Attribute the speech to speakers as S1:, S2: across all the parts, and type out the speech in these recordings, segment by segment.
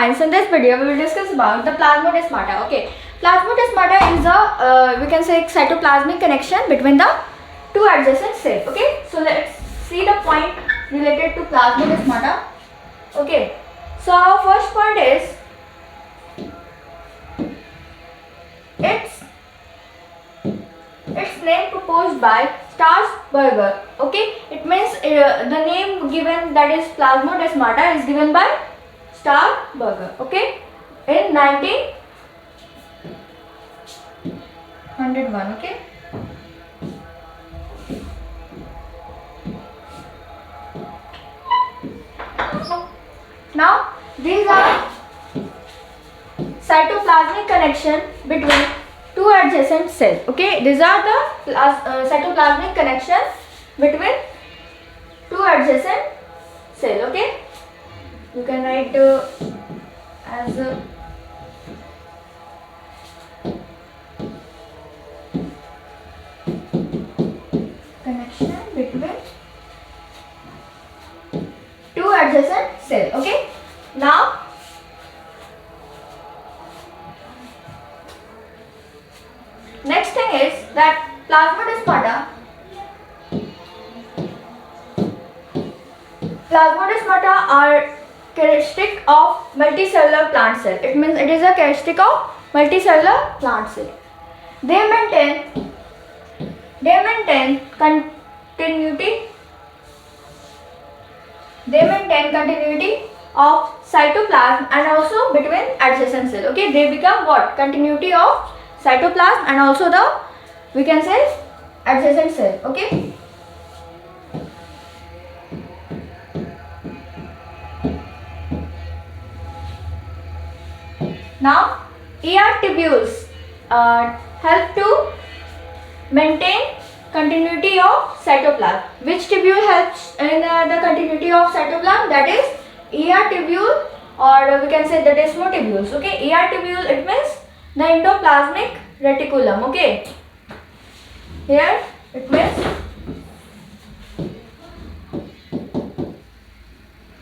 S1: science. In this video, we will discuss about the plasmodesmata. Okay, plasmodesmata is a we can say cytoplasmic connection between the two adjacent cells. Okay, so let's see the point related to plasmodesmata. Okay, so our first point is its name proposed by Starsberger. Okay, it means the name given, that is plasmodesmata, is given by Starsberger. Okay, in 1901. Okay. Now these are cytoplasmic connection between two adjacent cells. Okay, these are the cytoplasmic connection between two adjacent cells. Okay, you can write as connection between two adjacent cells. Okay, now next thing is that plasmodesmata are characteristic of multicellular plant cell. It means it is a characteristic of multicellular plant cell. They maintain continuity. They maintain continuity of cytoplasm and also between adjacent cell. Okay, they become what? Continuity of cytoplasm and also the, we can say, adjacent cell. Okay. Now ER tubules help to maintain continuity of cytoplasm. Which tubule helps in the continuity of cytoplasm? That is ER tubule, or we can say the desmotubules. Okay, ER tubule, it means the endoplasmic reticulum. Okay, here it means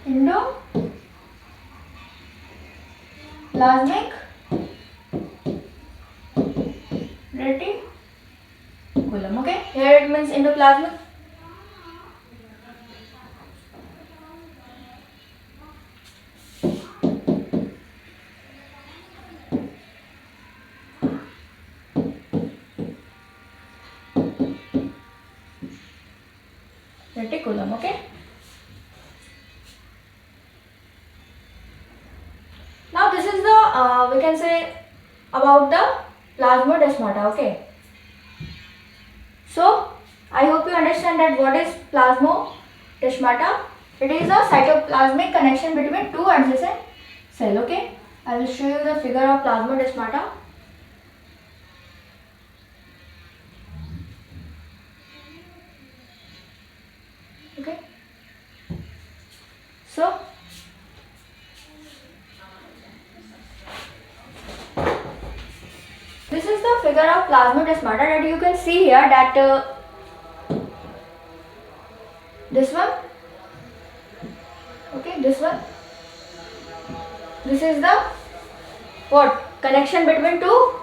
S1: endoplasmic reticulum. Okay, here it means endoplasmic reticulum. Okay, now this is the we can say about the plasmodesmata. Okay, so I hope you understand that what is plasmodesmata. It is a cytoplasmic connection between two adjacent cells. Okay, I will show you the figure of plasmodesmata. Okay, so this is the figure of plasmodesmata that you can see here, that this one. Okay, this one. This is the what? Connection between two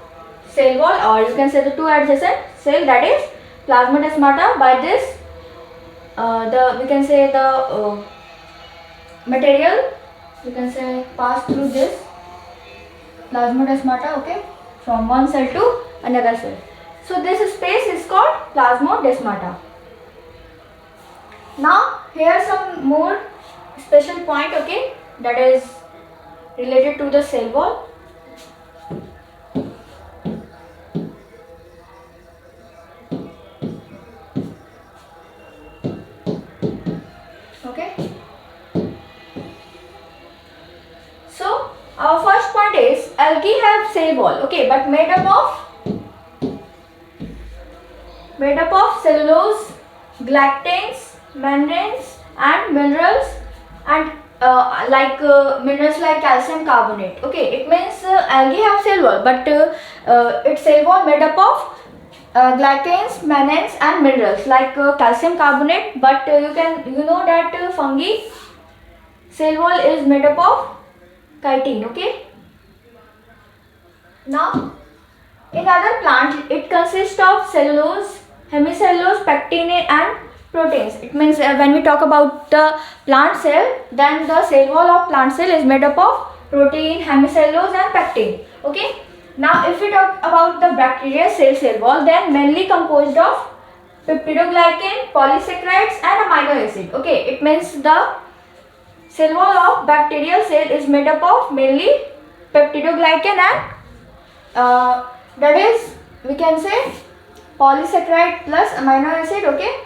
S1: cell wall, or you can say the two adjacent cell, that is plasmodesmata. By this we can say the material, we can say, pass through this plasmodesmata. Okay, from one cell to another cell. So this space is called plasmodesmata. Now here some more special point. Okay, that is related to the cell wall. Okay, so our first point is algae have cell wall. Okay, but made up of cellulose, glycans, membranes and minerals, and minerals like calcium carbonate. Okay, it means algae have cell wall, but its cell wall made up of glycans, mannans and minerals like calcium carbonate, but you know that fungi cell wall is made up of chitin. Okay. Now, in other plants, it consists of cellulose, hemicellulose, pectin, and proteins. It means when we talk about the plant cell, then the cell wall of plant cell is made up of protein, hemicellulose, and pectin. Okay. Now, if we talk about the bacterial cell wall, then mainly composed of peptidoglycan, polysaccharides, and amino acid. Okay. It means the cell wall of bacterial cell is made up of mainly peptidoglycan and that is, we can say, polysaccharide plus amino acid. Okay.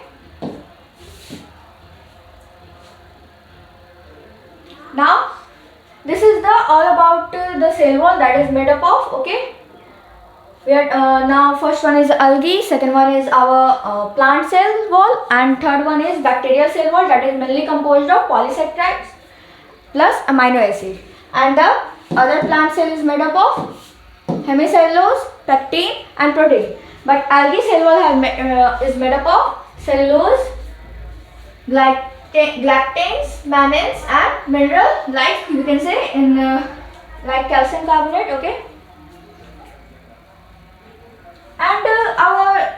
S1: Now this is the all about the cell wall that is made up of. Okay. We are now first one is algae, second one is our plant cell wall, and third one is bacterial cell wall that is mainly composed of polysaccharides plus amino acid, and the other plant cell is made up of hemicellulose, pectin, and protein. But algae cell wall is made up of cellulose, galactans, mannans, and mineral like you can say in like calcium carbonate. Okay. And our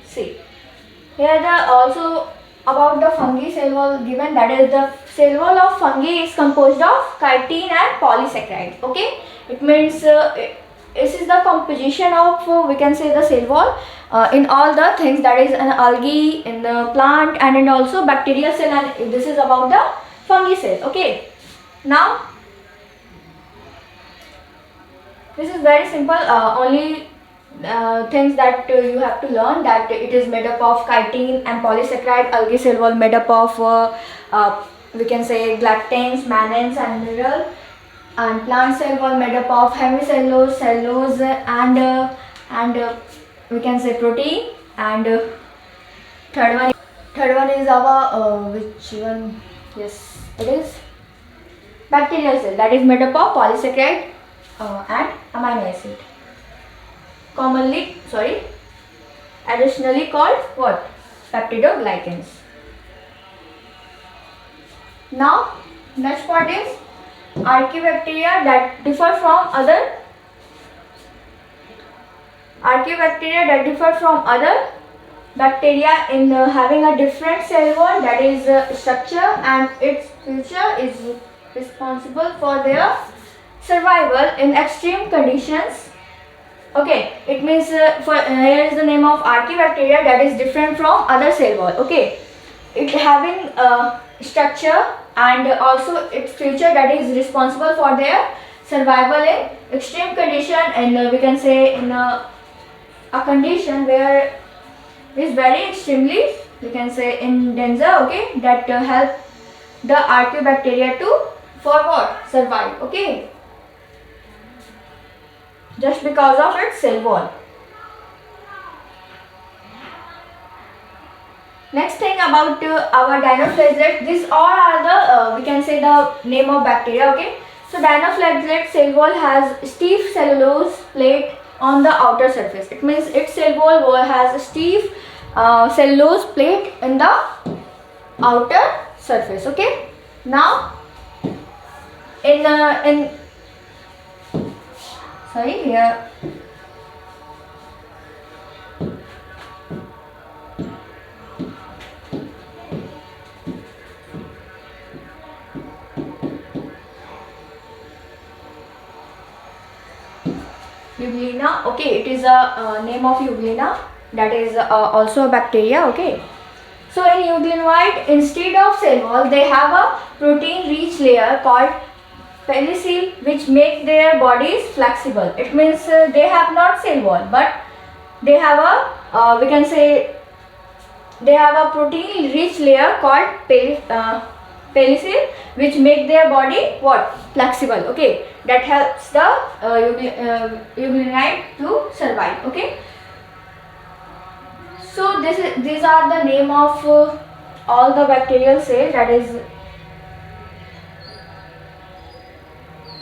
S1: see here the also about the fungi cell wall given, that is the cell wall of fungi is composed of chitin and polysaccharides. Okay. It means this is the composition of we can say the cell wall in all the things, that is an algae, in the plant, and in also bacterial cell, and this is about the fungi cell. Okay. Now this is very simple, only things that you have to learn, that it is made up of chitin and polysaccharide. Algae cell wall made up of we can say galactans, mannans, and mineral, and plant cell wall made up of hemicellulose, cellulose, and we can say protein, and third one is our which one, yes, it is bacterial cell, that is made up of polysaccharide and amino acid, additionally called what? Peptidoglycans. Now next part is archaebacteria that differ from other bacteria in having a different cell wall, that is structure, and its feature is responsible for their survival in extreme conditions. Okay, it means here is the name of archaebacteria that is different from other cell wall. Okay, it having structure and also its feature that is responsible for their survival in extreme condition, and we can say in a condition where is very extremely, we can say, in danger. Okay, that help the archaebacteria to for what? Survive. Okay, just because of its cell wall. Next thing about our dinoflagellate, these all are the we can say the name of bacteria. Okay, so dinoflagellate cell wall has stiff cellulose plate on the outer surface. It means its cell wall has a stiff cellulose plate in the outer surface. Okay, now in sorry here Euglena. Okay, it is a name of Euglena, that is also a bacteria. Okay, so in euglenoid, instead of cell wall, they have a protein rich layer called pellicule, which make their bodies flexible. It means they have not cell wall, but they have a we can say they have a protein rich layer called pellicule, which make their body what? Flexible. Okay, that helps the euglenoid to survive. Okay, so these are the name of all the bacterial cell that is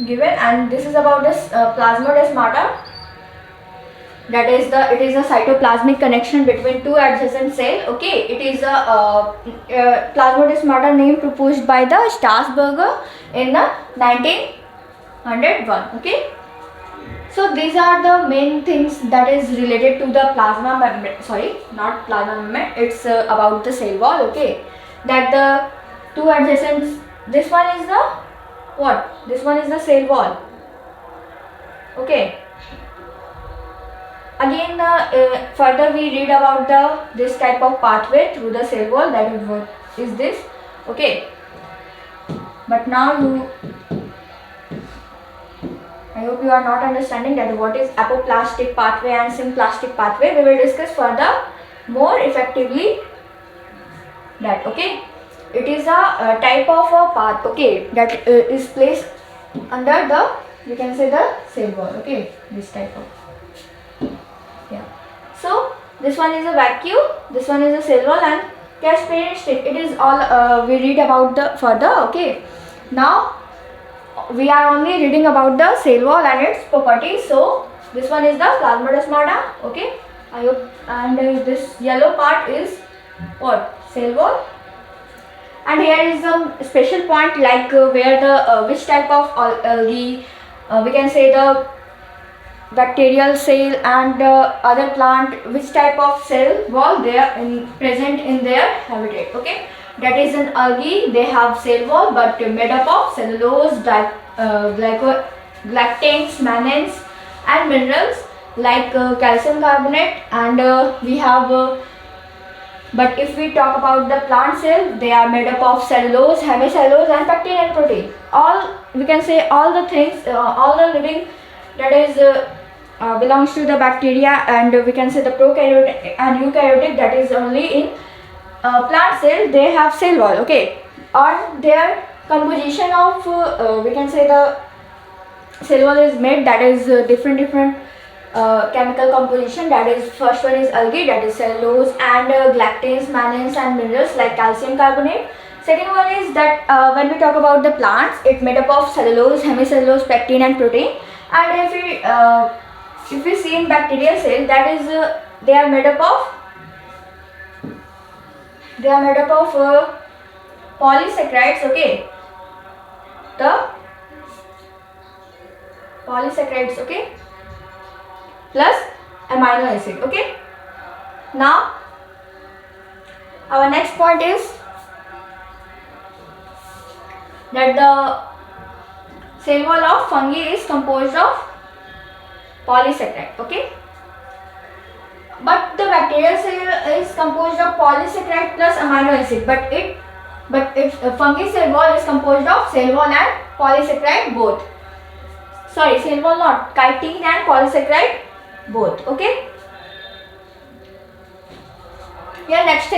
S1: given, and this is about this plasmodesmata. it is a cytoplasmic connection between two adjacent cell. Okay, it is a plasmodesmata name proposed by the Strasburger in the 1901. Okay, so these are the main things that is related to the plasma membrane. Sorry, not plasma membrane. It's about the cell wall. Okay, that the two adjacent. This one is the what? This one is the cell wall. Okay. Again, further we read about this type of pathway through the cell wall. That is what is this. Okay. But now I hope you are not understanding that what is apoplastic pathway and symplastic pathway. We will discuss further more effectively that. Okay. It is a type of a path. Okay, that is placed under the, you can say, the cell wall. Okay, this type of. Yeah. So this one is a vacuum, this one is a cell wall, and characteristic. It is all we read about the further. Okay. Now we are only reading about the cell wall and its properties. So this one is the plasmodesmata. Okay. I hope, and this yellow part is what? Cell wall. And here is some special point, like where the which type of algae, we can say the bacterial cell and other plant, which type of cell wall they are present in their habitat. Okay, that is an algae. They have cell wall, but made up of cellulose, galactans, mannans, and minerals like calcium carbonate. And we have. But if we talk about the plant cell, they are made up of cellulose, hemicellulose, and pectin and protein. All, we can say, all the things, all the living that is belongs to the bacteria, and we can say the prokaryotic and eukaryotic, that is only in plant cell they have cell wall. Okay, on their composition of we can say the cell wall is made, that is different chemical composition. That is, first one is algae, that is cellulose, and galactans, mannans, and minerals like calcium carbonate. Second one is that when we talk about the plants, it made up of cellulose, hemicellulose, pectin, and protein. And if we see in bacterial cell, that is they are made up of polysaccharides. Okay, the polysaccharides. Okay, plus amino acid. Okay, now our next point is that the cell wall of fungi is composed of polysaccharide. Okay, but the bacterial cell is composed of polysaccharide plus amino acid, but its fungi cell wall is composed of cell wall and polysaccharide both. Sorry, cell wall not, chitin and polysaccharide both. Okay, here next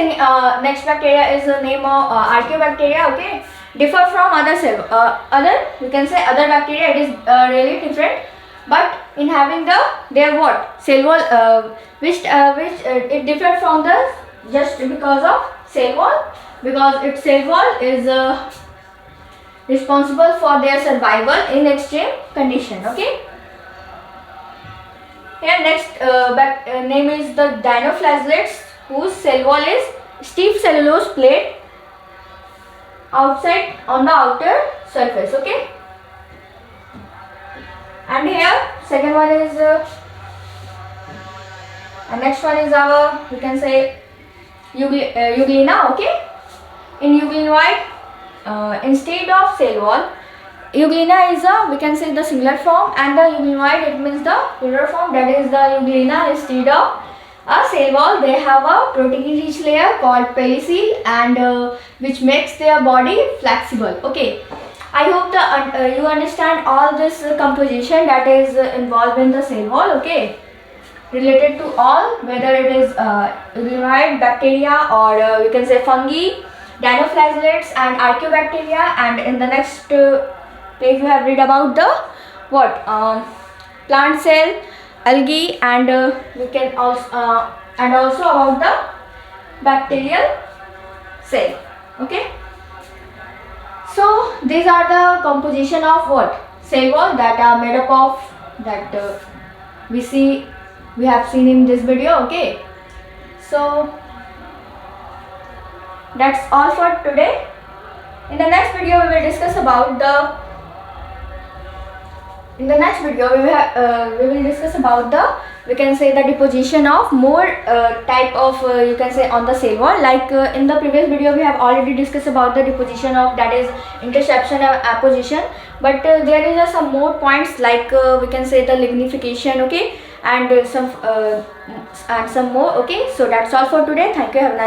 S1: bacteria is the name of archaeobacteria. Okay, differ from other cell we can say other bacteria. It is really different, but in having their what cell wall which it differs from the just because of cell wall, because its cell wall is responsible for their survival in extreme condition. Okay, here next name is the dinoflagellates, whose cell wall is stiff cellulose plate outside on the outer surface. Okay, and here second one is and next one is our, we can say, euglena. Okay, in euglenoid instead of cell wall, euglena is we can say the singular form, and the euglenoid, it means the plural form. That is, the euglena instead of a cell wall, they have a protein rich layer called pellicule, and which makes their body flexible. Okay, I hope you understand all this composition that is involved in the cell wall. Okay, related to all, whether it is euglenoid bacteria or we can say fungi, dinoflagellates, and archaeobacteria. And in the next page we have read about the what plant cell, algae, and we can also about the bacterial cell. Okay, so these are the composition of what cell wall that are made up of, that we see we have seen in this video. Okay, so that's all for today. In the next video we will discuss about we can say the deposition of more type of you can say on the cell wall. Like in the previous video we have already discussed about the deposition of, that is interception and apposition, but there is some more points like we can say the lignification, okay, and some more. Okay, so that's all for today. Thank you. Have a nice